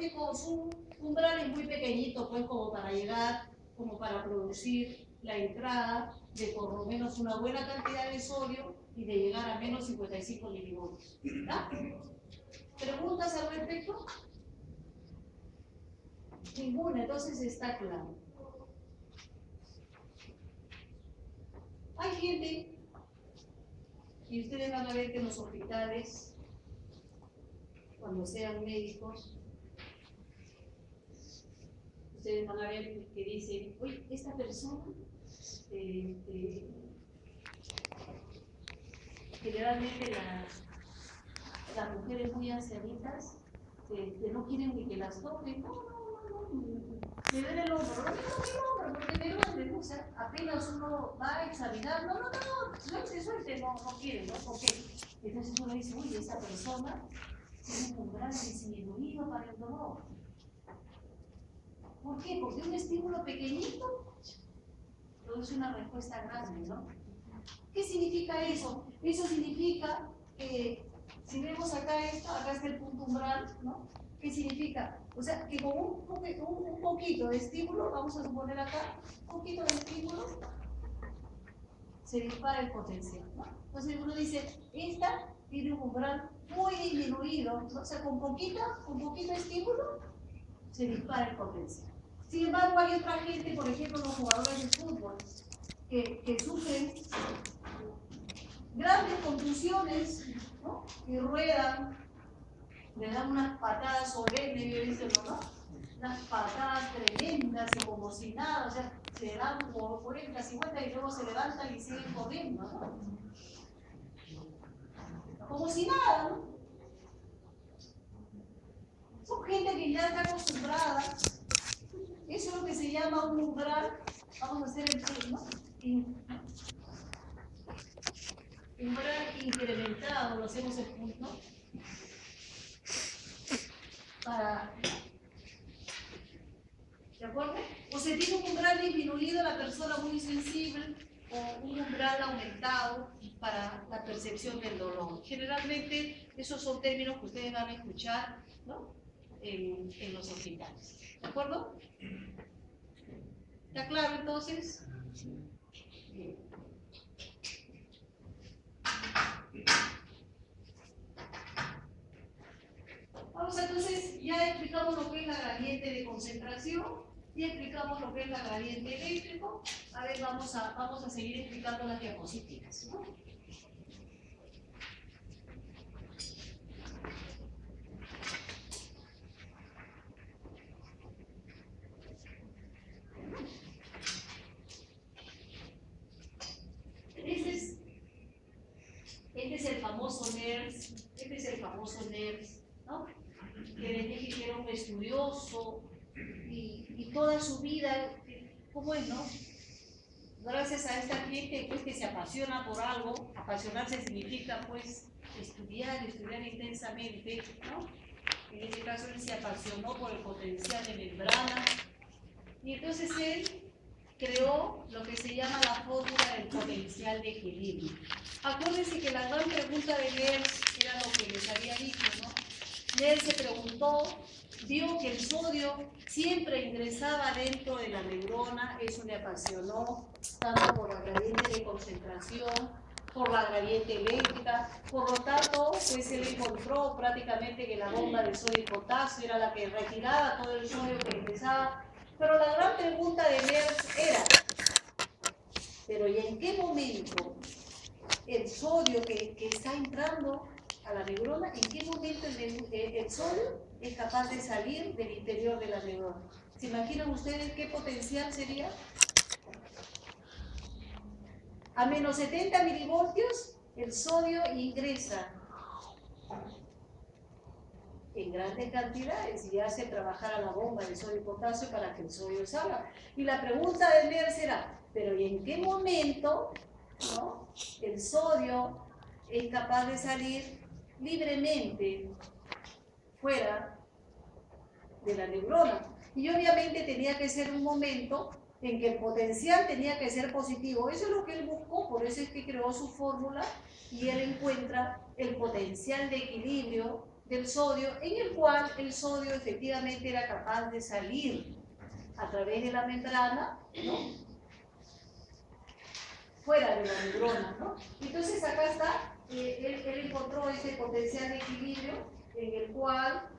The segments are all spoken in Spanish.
sódico, su umbral es muy pequeñito, pues como para llegar, como para producir la entrada de por lo menos una buena cantidad de sodio y de llegar a menos 55 milivoltios. ¿Verdad? ¿Preguntas al respecto? Ninguna, entonces está claro. Hay gente, y ustedes van a ver que en los hospitales, cuando sean médicos, ustedes van a ver que dicen, oye, esta persona, generalmente las mujeres muy ancianitas, que no quieren ni que las toquen, no, me duele el hombro, no me toque el hombro, porque me duele, o sea, apenas uno va a examinar, no, suelte, no quiere, ¿no? ¿Por qué? Entonces uno dice, uy, esa persona tiene un umbral disminuido para el dolor. ¿Por qué? Porque un estímulo pequeñito produce una respuesta grande, ¿no? ¿Qué significa eso? Eso significa que, si vemos acá esto, acá está el punto umbral, ¿no? ¿Qué significa? O sea, que con un poquito de estímulo, vamos a suponer acá, un poquito de estímulo, se dispara el potencial, ¿no? Entonces uno dice, esta tiene un umbral muy disminuido, ¿no? O sea, con poquito estímulo, se dispara el potencial. Sin embargo, hay otra gente, por ejemplo, los jugadores de fútbol, que sufren grandes contusiones, ¿no? Que ruedan, le dan unas patadas solemnes, yo he visto, ¿no? Unas patadas tremendas y como si nada, o sea, se dan como 40, 50 y luego se levantan y siguen corriendo, ¿no? Como si nada, ¿no? Son gente que ya está acostumbrada. Eso es lo que se llama un umbral. Vamos a hacer el turno. Umbral incrementado, lo hacemos el punto. ¿De acuerdo? O se tiene un umbral disminuido, la persona muy sensible, o un umbral aumentado para la percepción del dolor. Generalmente, esos son términos que ustedes van a escuchar, ¿no? en los hospitales. ¿De acuerdo? ¿Está claro entonces? Bien. Vamos entonces, ya explicamos lo que es la gradiente de concentración, ya explicamos lo que es la gradiente eléctrico. A ver, vamos a seguir explicando las diapositivas, ¿no? Este es el famoso NERS, ¿no? Que les dije que era un estudioso y toda su vida, ¿cómo es, no? Gracias a esta gente pues, que se apasiona por algo, apasionarse significa pues estudiar intensamente, ¿no? En este caso él se apasionó por el potencial de membrana y entonces él creó lo que se llama la fórmula del potencial de equilibrio. Acuérdense que la gran pregunta de NERS era lo que les había dicho, ¿no? NERS se preguntó, vio que el sodio siempre ingresaba dentro de la neurona, eso le apasionó, tanto por la gradiente de concentración, por la gradiente eléctrica, por lo tanto, pues él encontró prácticamente que la bomba de sodio y potasio era la que retiraba todo el sodio que ingresaba. Pero la gran pregunta de NERS era, ¿pero y en qué momento el sodio que está entrando a la neurona, en qué momento el sodio es capaz de salir del interior de la neurona? ¿Se imaginan ustedes qué potencial sería? A menos 70 milivoltios el sodio ingresa en grandes cantidades y hace trabajar a la bomba de sodio y potasio para que el sodio salga. Y la pregunta de NERS será, ¿pero y en qué momento, ¿no?, el sodio es capaz de salir libremente fuera de la neurona? Y obviamente tenía que ser un momento en que el potencial tenía que ser positivo. Eso es lo que él buscó, por eso es que creó su fórmula y él encuentra el potencial de equilibrio del sodio, en el cual el sodio efectivamente era capaz de salir a través de la membrana, ¿no?, fuera de la neurona, ¿no? Entonces acá está, él encontró este potencial de equilibrio en el cual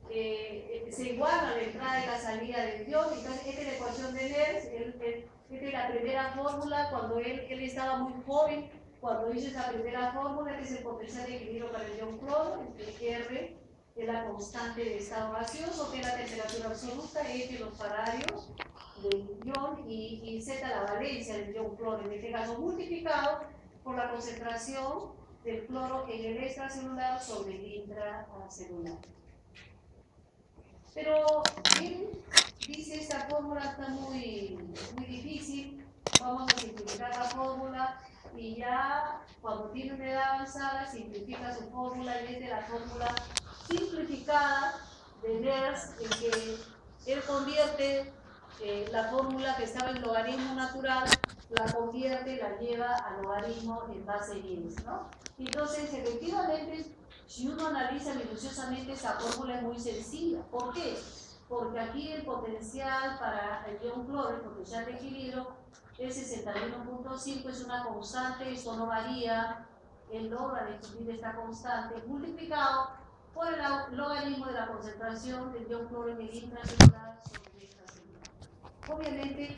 se iguala la entrada y la salida del ion. Entonces esta es la ecuación de Nernst, esta es la primera fórmula cuando él estaba muy joven, cuando hizo esa primera fórmula, que es el potencial de equilibrio para el ion cloro, entre R es la constante de estado gaseoso, que es la temperatura absoluta, F los faradios del ion y Z la valencia del ion cloro, en este caso multiplicado por la concentración del cloro en el extracelular sobre el intracelular. Pero él dice esta fórmula está muy difícil, vamos a simplificar la fórmula y ya cuando tiene una edad avanzada simplifica su fórmula y es de la fórmula simplificada de Nernst en que él convierte la fórmula que estaba en logaritmo natural, la convierte, la lleva a logaritmo en base 10, ¿no? Entonces, efectivamente, si uno analiza minuciosamente esa fórmula es muy sencilla. ¿Por qué? Porque aquí el potencial para el ion cloro, el potencial de equilibrio, es 61.5, es una constante, eso no varía, él logra descubrir esta constante, multiplicado por el logaritmo de la concentración del ion cloro en el intracelular sobre el extracelular. Obviamente,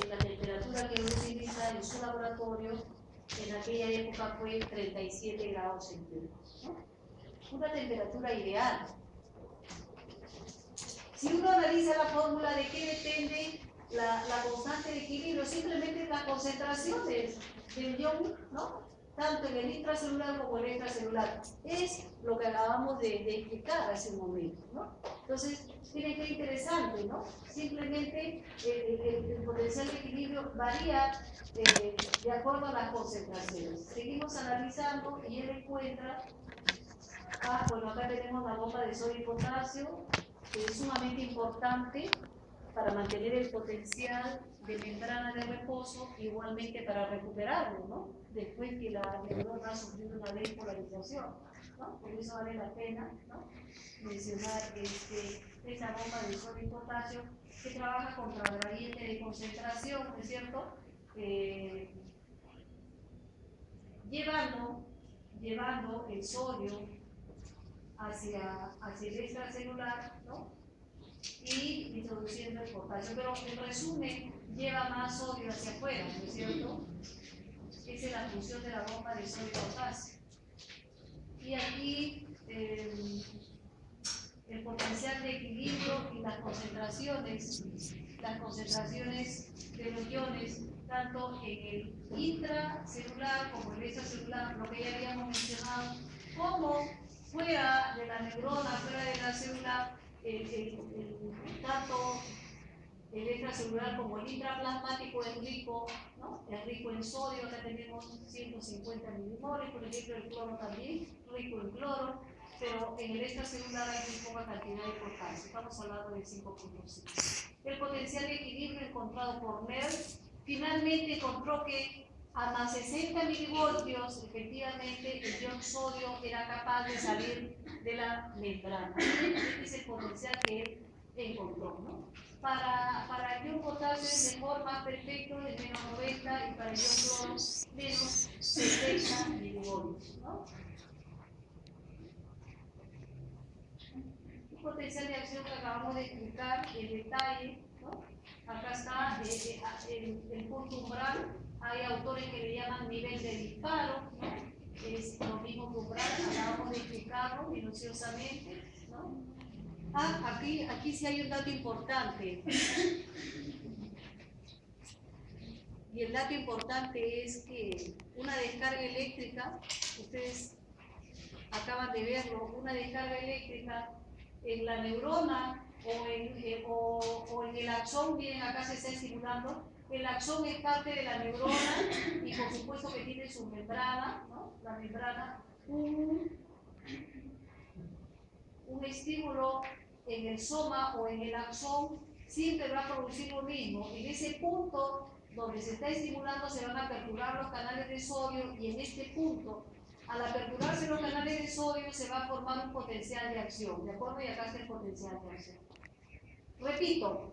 la temperatura que utiliza en su laboratorio en aquella época fue 37 grados centígrados, ¿no? Una temperatura ideal. Si uno analiza la fórmula de qué depende la constante de equilibrio, simplemente la concentración del ion, ¿no?, tanto en el intracelular como en el extracelular. Es lo que acabamos de explicar hace un momento, ¿no? Entonces, miren qué interesante, ¿no? Simplemente el potencial de equilibrio varía de acuerdo a las concentraciones. Seguimos analizando y él encuentra, bueno, acá tenemos la bomba de sodio y potasio, que es sumamente importante para mantener el potencial de membrana de reposo, igualmente para recuperarlo, ¿no?, después que la neurona ha sufrido una despolarización, ¿no? Por eso vale la pena, ¿no?, mencionar esta bomba de sodio y potasio que trabaja contra el gradiente de concentración, ¿no es cierto?, llevando el sodio hacia el extracelular, ¿no?, y introduciendo el potasio. Pero en resumen, lleva más sodio hacia afuera, ¿no es cierto? Esa es la función de la bomba de sodio y potasio. Y aquí el potencial de equilibrio y las concentraciones de los iones, tanto en el intracelular como en el extracelular, lo que ya habíamos mencionado, como fuera de la neurona, fuera de la célula, tanto el extracelular como el intraplasmático es rico, ¿no?, es rico en sodio. Acá tenemos 150 milimoles, por ejemplo, el cloro también, rico en cloro, pero en el extracelular hay muy poca cantidad de potasio, estamos hablando del 5.5. El potencial de equilibrio encontrado por Nernst finalmente encontró que a más 60 milivoltios, efectivamente, el ion sodio era capaz de salir de la membrana. Este es el potencial que él encontró, ¿no? Para el ion potasio es mejor, más perfecto, es menos 90, y para el ion cloro menos 70 milivoltios, ¿no? Un potencial de acción que acabamos de explicar en detalle, ¿no? Acá está el punto umbral. Hay autores que le llaman nivel de disparo, ¿no? Es lo mismo que umbral, acabamos de explicarlo minuciosamente, ¿no? Aquí sí hay un dato importante. Y el dato importante es que una descarga eléctrica, ustedes acaban de verlo, una descarga eléctrica en la neurona o en el axón, miren, acá se está estimulando. El axón es parte de la neurona y por supuesto que tiene su membrana, ¿no? La membrana, un estímulo en el soma o en el axón siempre va a producir lo mismo. En ese punto donde se está estimulando se van a perturbar los canales de sodio y en este punto Al aperturarse los canales de sodio se va a formar un potencial de acción, ¿de acuerdo? Y acá está el potencial de acción. Repito,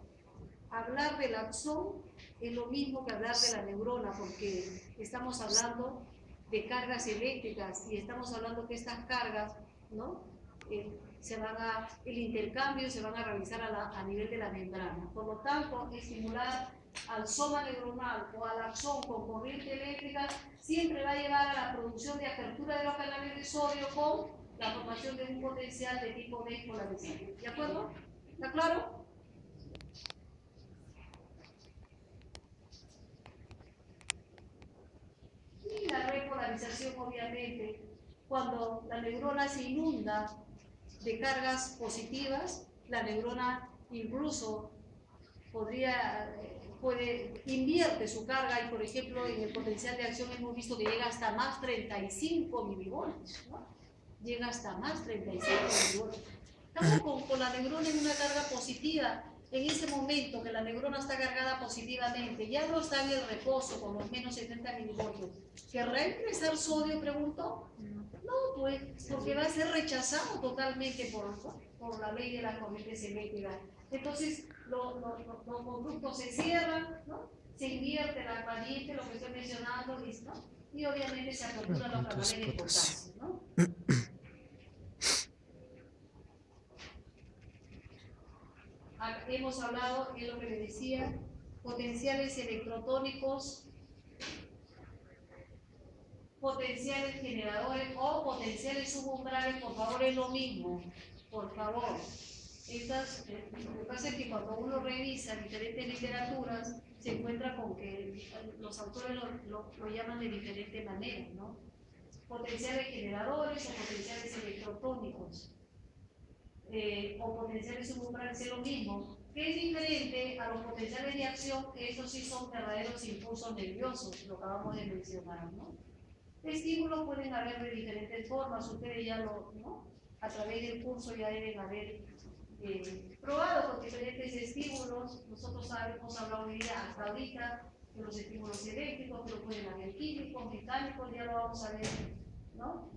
hablar del axón es lo mismo que hablar de la neurona, porque estamos hablando de cargas eléctricas y estamos hablando que estas cargas, ¿no? El intercambio se van a realizar a nivel de la membrana. Por lo tanto, estimular al soma neuronal o al axón con corriente eléctrica siempre va a llevar a la producción de apertura de los canales de sodio con la formación de un potencial de tipo despolarizado. ¿De acuerdo? ¿Está claro? Y la repolarización, obviamente, cuando la neurona se inunda de cargas positivas, la neurona incluso invierte su carga y, por ejemplo, en el potencial de acción hemos visto que llega hasta más 35 milivoltios, ¿no? Llega hasta más 35 milivoltios. Estamos con la neurona en una carga positiva. En ese momento que la neurona está cargada positivamente, ya no está en el reposo con los menos 70 milivoltios. ¿Querrá ingresar sodio, pregunto? No, pues, porque va a ser rechazado totalmente por la ley de las corrientes eléctricas. Entonces, los conductos se cierran, ¿no? Se invierte la corriente, lo que estoy mencionando, ¿no? Y obviamente se aperturan los canales de potasio, ¿no? Hemos hablado, es lo que le decía, potenciales electrotónicos, potenciales generadores o potenciales subumbrales, por favor, es lo mismo, por favor. Lo que pasa es que cuando uno revisa diferentes literaturas, se encuentra con que los autores lo llaman de diferente manera, ¿no? Potenciales generadores o potenciales electrotónicos. O potenciales subumbrales es lo mismo, que es diferente a los potenciales de acción, que estos sí son verdaderos impulsos nerviosos, lo acabamos de mencionar, ¿no? Estímulos pueden haber de diferentes formas, ustedes ya ¿no? A través del curso ya deben haber probado con diferentes estímulos. Nosotros hemos hablado hoy día, hasta ahorita, de los estímulos eléctricos, pero pueden haber químicos, mecánicos, ya lo vamos a ver, ¿no?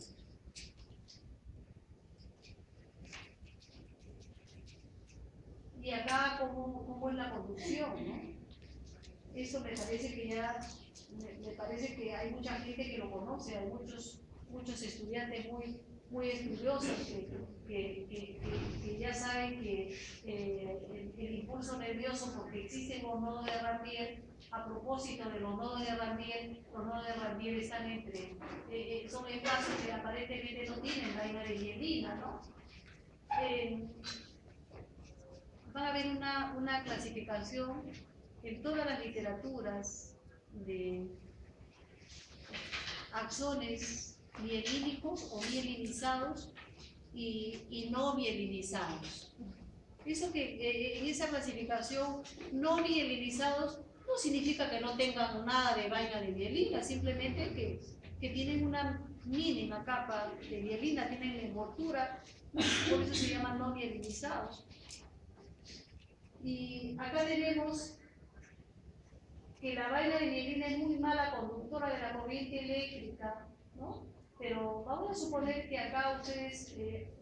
Y acá, ¿cómo es la conducción, ¿no? Eso me parece que ya, me parece que hay mucha gente que lo conoce, hay muchos estudiantes muy estudiosos que ya saben que el impulso nervioso, porque existen los nodos de Ranvier. A propósito de los nodos de Ranvier, los nodos de Ranvier están son espacios que aparentemente no tienen vaina de mielina, ¿no? Va a haber una clasificación en todas las literaturas de axones mielínicos o mielinizados y no mielinizados. Eso que en esa clasificación no mielinizados no significa que no tengan nada de vaina de mielina, simplemente que tienen una mínima capa de mielina, tienen envoltura, por eso se llaman no mielinizados. Y acá tenemos que la vaina de mielina es muy mala conductora de la corriente eléctrica, ¿no? Pero vamos a suponer que acá ustedes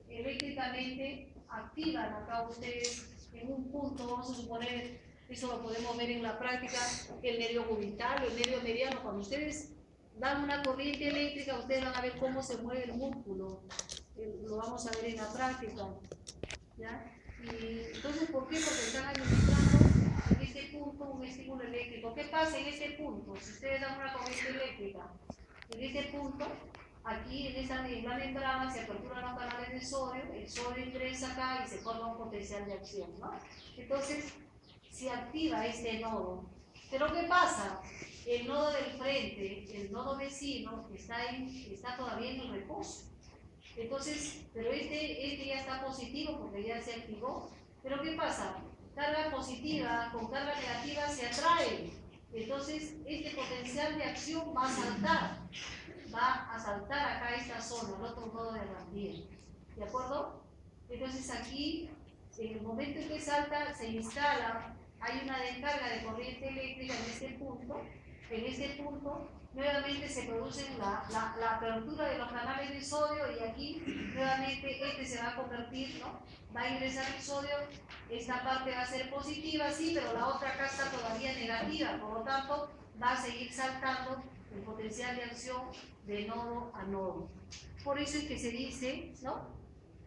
eléctricamente activan acá ustedes en un punto, vamos a suponer, eso lo podemos ver en la práctica, el nervio cubital o el nervio mediano. Cuando ustedes dan una corriente eléctrica, ustedes van a ver cómo se mueve el músculo. Lo vamos a ver en la práctica, ¿ya? Y entonces, ¿por qué? Porque están administrando en este punto un estímulo eléctrico. ¿Qué pasa en este punto? Si ustedes dan una corriente eléctrica, en este punto, aquí en la membrana se aperturan los canales de sodio, el sodio ingresa acá y se forma un potencial de acción, ¿no? Entonces, se activa este nodo. Pero ¿qué pasa? El nodo del frente, el nodo vecino, está todavía en el reposo. Entonces, pero este ya está positivo porque ya se activó. Pero ¿qué pasa? Carga positiva con carga negativa se atraen. Entonces, este potencial de acción va a saltar acá esta zona, el otro nodo de Ranvier. ¿De acuerdo? Entonces aquí, en el momento en que salta, se instala, hay una descarga de corriente eléctrica en este punto, nuevamente se produce la apertura de los canales de sodio y aquí nuevamente este se va a convertir, ¿no? Va a ingresar el sodio, esta parte va a ser positiva, sí, pero la otra acá está todavía negativa, por lo tanto va a seguir saltando el potencial de acción de nodo a nodo. Por eso es que se dice, ¿no?,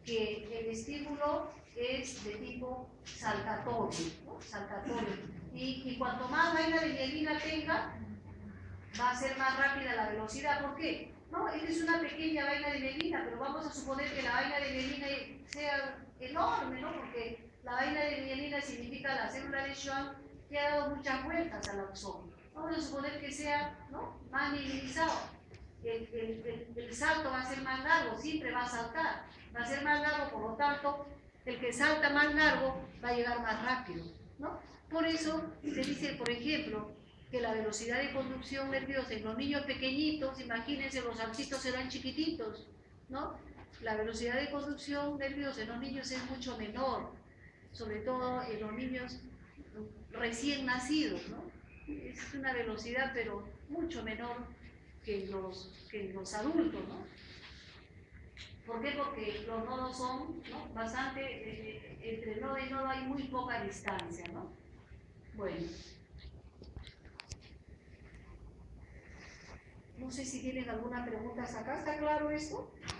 que el estímulo es de tipo saltatorio, ¿no? Saltatorio. Y cuanto más vaina de mielina tenga, va a ser más rápida la velocidad. ¿Por qué? No, esta es una pequeña vaina de mielina, pero vamos a suponer que la vaina de mielina sea enorme, ¿no? Porque la vaina de mielina significa la célula de Schwann que ha dado muchas vueltas al axón. Vamos a suponer que sea, ¿no?, más mielinizado. El salto va a ser más largo, siempre va a saltar, va a ser más largo, por lo tanto, el que salta más largo va a llegar más rápido, ¿no? Por eso se dice, por ejemplo, que la velocidad de conducción nerviosa en los niños pequeñitos, imagínense, los saltitos serán chiquititos, ¿no? La velocidad de conducción nerviosa en los niños es mucho menor, sobre todo en los niños recién nacidos, ¿no? Es una velocidad, pero mucho menor que los adultos, ¿no? ¿Por qué? Porque los nodos son, ¿no?, bastante, entre nodo y nodo hay muy poca distancia, ¿no? Bueno. No sé si tienen alguna pregunta hasta acá. ¿Está claro esto?